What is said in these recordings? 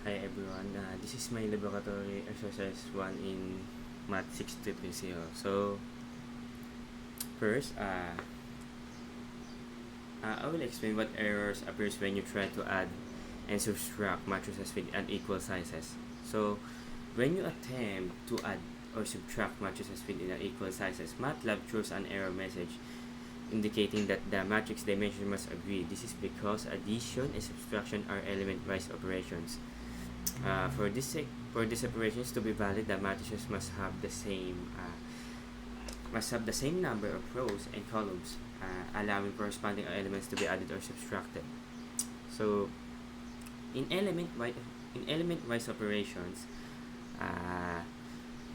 Hi everyone, this is my laboratory exercise 1 in Math 6230. So, first, I will explain what errors appears when you try to add and subtract matrices with unequal sizes. So, when you attempt to add or subtract matrices with unequal sizes, MATLAB throws an error message indicating that the matrix dimension must agree. This is because addition and subtraction are element-wise operations. For these operations to be valid, the matrices must have the same number of rows and columns, allowing corresponding elements to be added or subtracted. So, in element-wise operations, uh,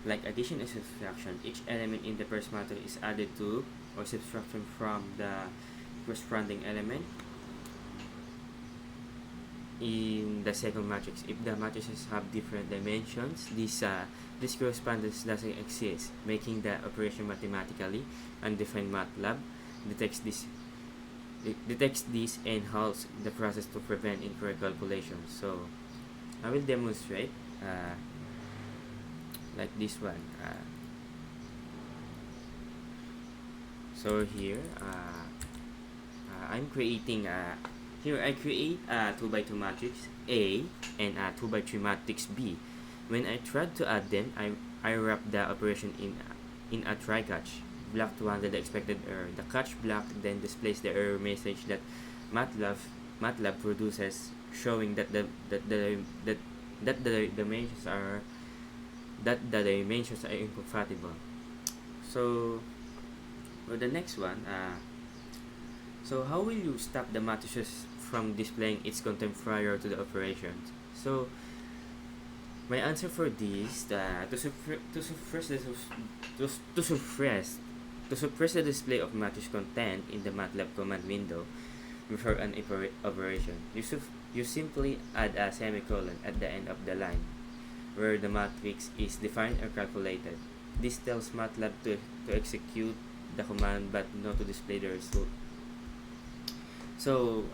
like addition and subtraction, each element in the first matrix is added to or subtraction from the corresponding element in the second matrix. If the matrices have different dimensions, this correspondence doesn't exist, making the operation mathematically undefined. MATLAB detects this and halts the process to prevent incorrect calculations. So I will demonstrate like this one. So here I'm creating here I create a 2 by 2 matrix A and a 2 by 3 matrix B. When I tried to add them, I wrap the operation in a try catch block to handle the expected error. The catch block then displays the error message that MATLAB produces, showing that the dimensions are incompatible. So for the next one, so how will you stop the matrices from displaying its content prior to the operations? So my answer for this, to suppress the display of matrix content in the MATLAB command window before an operation, you simply add a semicolon at the end of the line where the matrix is defined or calculated. This tells MATLAB to execute the command but not to display the result. So,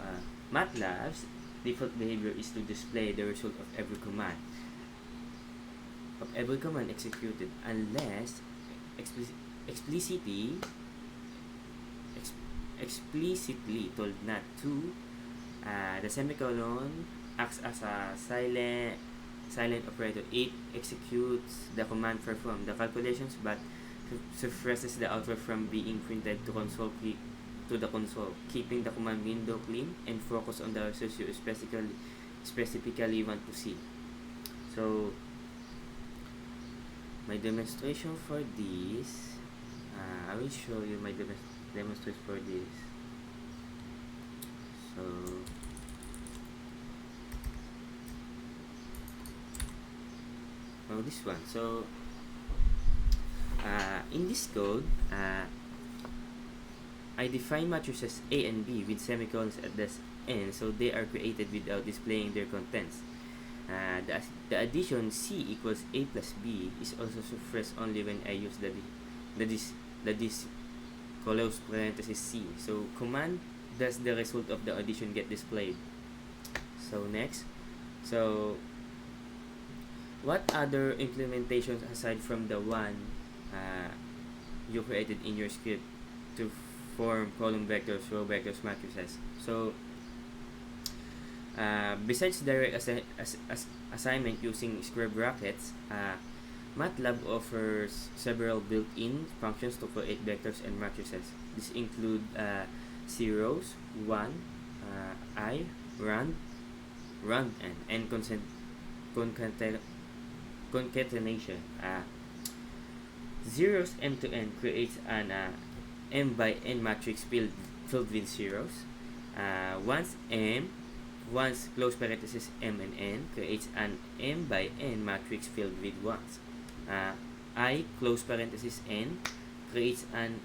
MATLAB's default behavior is to display the result of every command executed unless explicitly told not to. The semicolon acts as a silent operator. It executes the command perform the calculations but suppresses the output from being printed to the console, keeping the command window clean and focus on the results you specifically want to see. So my demonstration for this, I will show you my demonstration for this. So this one. So in this code, I define matrices A and B with semicolons at the end, so they are created without displaying their contents. The addition C equals A plus B is also suppressed only when I use this close parenthesis C. So command does the result of the addition get displayed. So next, so what other implementations aside from the one you created in your script to form column vectors, row vectors, matrices? So besides direct assignment using square brackets, MATLAB offers several built-in functions to create vectors and matrices. These include zeros, 1, I, rand, and concatenation. Zeros m to n creates an m by n matrix filled with zeros. Once close parenthesis m and n creates an m by n matrix filled with ones. I close parenthesis n creates an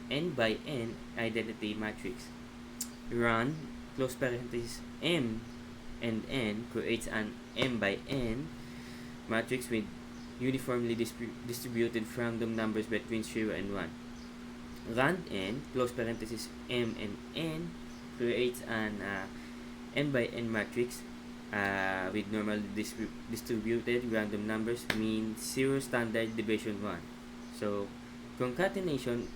n by n identity matrix. Run close parenthesis m and n creates an m by n matrix with uniformly distributed random numbers between 0 and 1. Rand n close parenthesis m and n creates an n by n matrix with normally distributed random numbers mean 0 standard deviation 1. So concatenation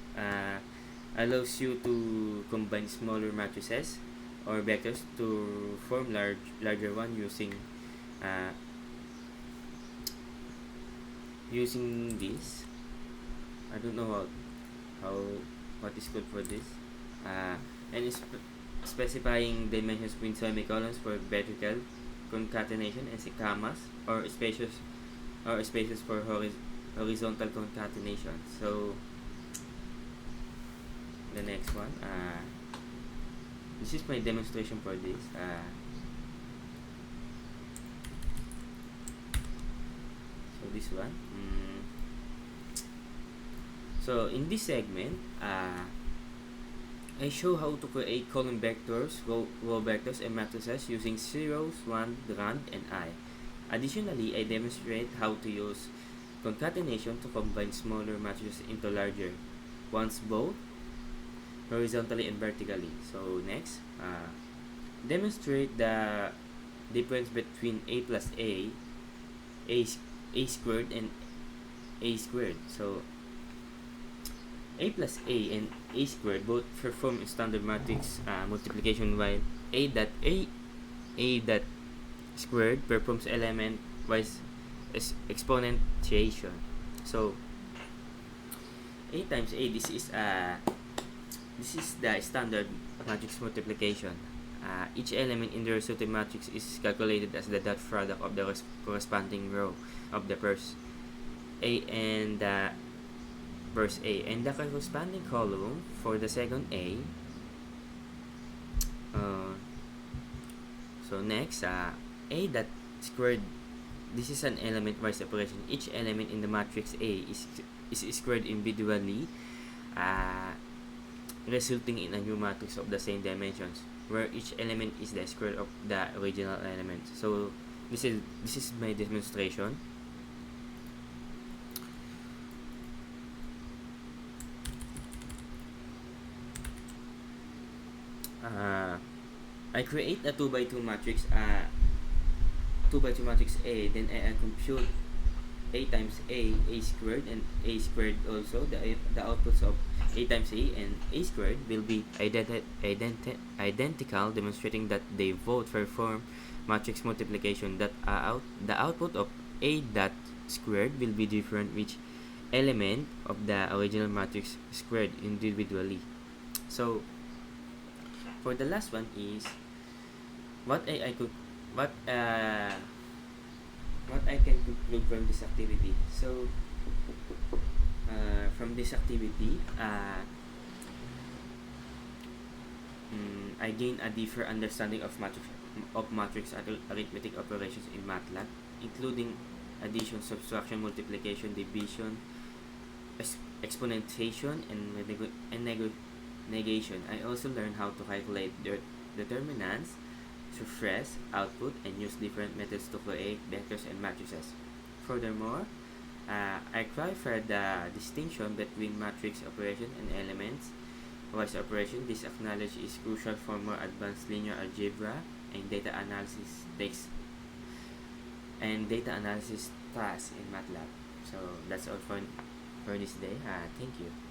allows you to combine smaller matrices or vectors to form larger one uh, using this. I don't know how what is called for this. Uh, and specifying dimensions between semicolons for vertical concatenation and commas or spaces for horizontal concatenation. So the next one, this is my demonstration for this. So this one. So in this segment, I show how to create column vectors, row vectors, and matrices using zeros, 1, rand, and I. Additionally, I demonstrate how to use concatenation to combine smaller matrices into larger ones both horizontally and vertically. So next, demonstrate the difference between a plus a squared, and a squared. So a plus a and a squared both perform standard matrix multiplication, while a dot squared performs element wise exponentiation. So a times a, this is the standard matrix multiplication. Each element in the resulting matrix is calculated as the dot product of the corresponding row of the first a and the first a, and the corresponding column for the second a. So next, a dot squared, this is an element wise operation. Each element in the matrix A is squared individually, resulting in a new matrix of the same dimensions, where each element is the square of the original element. So this is my demonstration. I create a 2 by 2 matrix, 2 by 2 matrix A, then I compute a times a squared, and a squared also. The outputs of a times a and a squared will be identical, demonstrating that they both perform matrix multiplication. That the output of a dot squared will be different which element of the original matrix squared individually. So for the last one is what I can conclude from this activity. So from this activity, I gain a deeper understanding of matrix arithmetic operations in MATLAB, including addition, subtraction, multiplication, division, exponentiation, and negation. I also learned how to calculate determinants, suppress, output, and use different methods to create vectors and matrices. Furthermore, I clarified the distinction between matrix operation and elements-wise operation. This knowledge is crucial for more advanced linear algebra and data analysis tasks in MATLAB. So that's all for this day. Thank you.